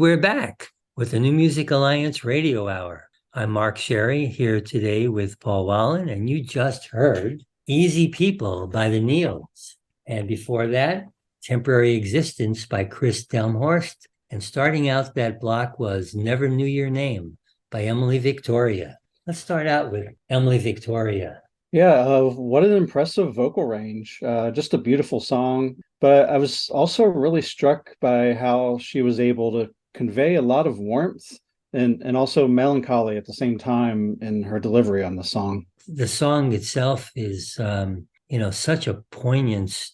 we're back with the New Music Alliance Radio Hour. I'm Mark Sherry here today with Paul Wallen, and you just heard Easy People by the Nields. And before that, Temporary Existence by Kris Delmhorst. And starting out that block was Never Knew Your Name by Emily Victoria. Let's start out with Emily Victoria. Yeah, what an impressive vocal range. Just a beautiful song. But I was also really struck by how she was able to convey a lot of warmth and also melancholy at the same time in her delivery on the song. The song itself is, such a poignant,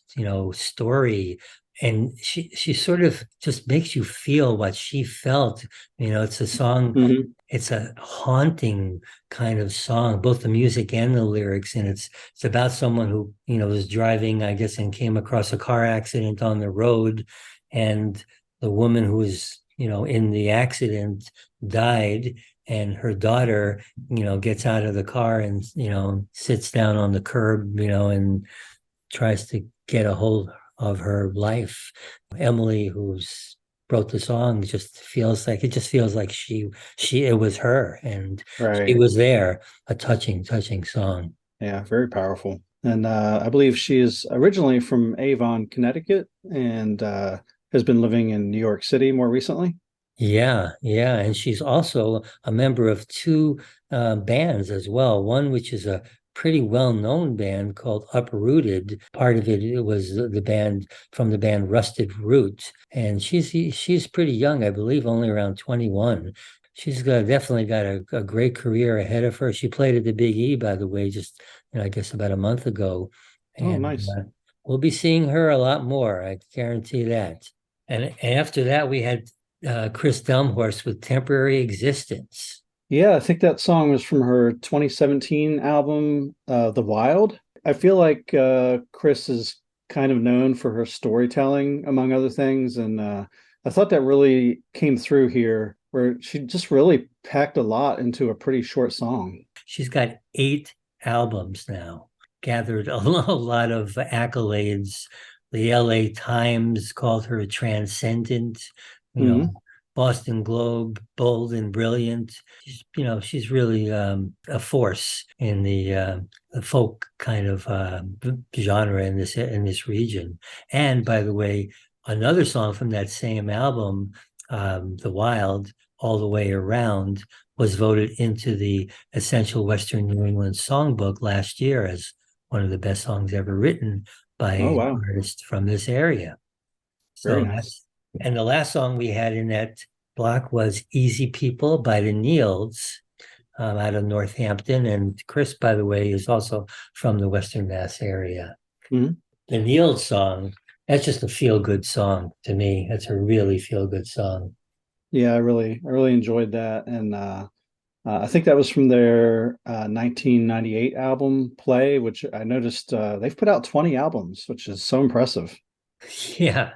story. And she sort of just makes you feel what she felt. It's a song, It's a haunting kind of song, both the music and the lyrics. And it's about someone who, was driving, I guess, and came across a car accident on the road. And the woman who was, in the accident died. And her daughter, gets out of the car and, sits down on the curb, and tries to get a hold of her life. Emily, who's wrote the song, it just feels like it was her, and Right. she was there. A touching song. Yeah, very powerful. And I believe she is originally from Avon, Connecticut, and has been living in New York City more recently. Yeah, and she's also a member of two bands as well. One which is a pretty well-known band called Uprooted. Part of it was the band Rusted Root, and she's pretty young, I believe, only around 21. She's definitely got a great career ahead of her. She played at the Big E, by the way, just I guess about a month ago, and nice. We'll be seeing her a lot more. I guarantee that. And after that, we had Kris Delmhorst with Temporary Existence. Yeah, I think that song was from her 2017 album, The Wild. I feel like Kris is kind of known for her storytelling, among other things. And I thought that really came through here, where she just really packed a lot into a pretty short song. She's got 8 albums now, gathered a lot of accolades. The LA Times called her a transcendent, Boston Globe, bold and brilliant. She's really a force in the folk kind of genre in this region. And by the way, another song from that same album, The Wild, All the Way Around, was voted into the Essential Western New England Songbook last year as one of the best songs ever written by artists from this area. Very nice. And the last song we had in that block was Easy People by the Nields out of Northampton. And Kris, by the way, is also from the Western Mass area. The Nields song, that's just a feel-good song to me. That's a really feel-good song. Yeah, I really enjoyed that. And I think that was from their 1998 album, Play, which I noticed they've put out 20 albums, which is so impressive. Yeah.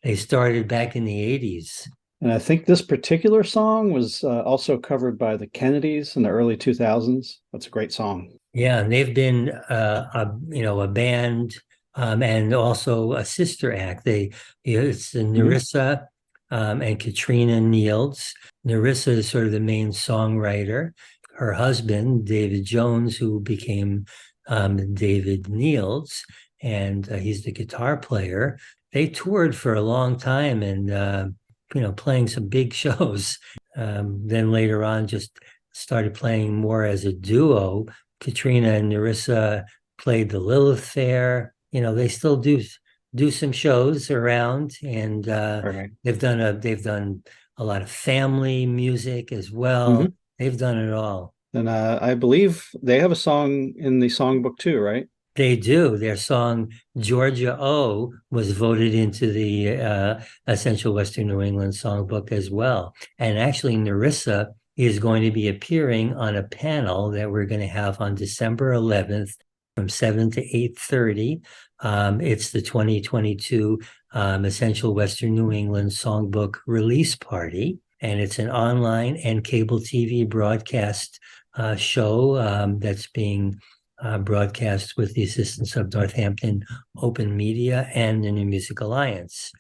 They started back in the 80s. And I think this particular song was also covered by the Kennedys in the early 2000s. That's a great song. Yeah, and they've been a band and also a sister act. It's Nerissa and Katrina Nields. Nerissa is sort of the main songwriter. Her husband, David Jones, who became David Nields, and he's the guitar player. They toured for a long time and, playing some big shows. Then later on, just started playing more as a duo. Katrina and Nerissa played the Lilith Fair. They still do some shows around, and they've done a lot of family music as well. They've done it all. And I believe they have a song in the songbook too, right? They do. Their song Georgia O was voted into the Essential Western New England Songbook as well. And actually, Nerissa is going to be appearing on a panel that we're going to have on December 11th from 7 to 8:30. It's the 2022 Essential Western New England Songbook release party. And it's an online and cable TV broadcast show that's being broadcast with the assistance of Northampton Open Media and the New Music Alliance.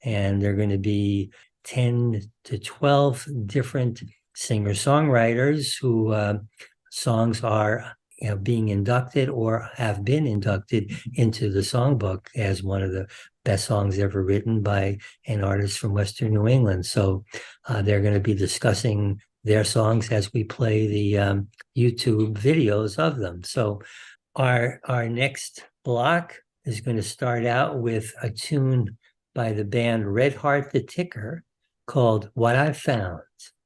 And they're going to be 10 to 12 different singer-songwriters who songs are being inducted or have been inducted into the songbook as one of the best songs ever written by an artist from Western New England. So they're going to be discussing their songs as we play the YouTube videos of them. So our next block is going to start out with a tune by the band Red Heart the Ticker called What I Found.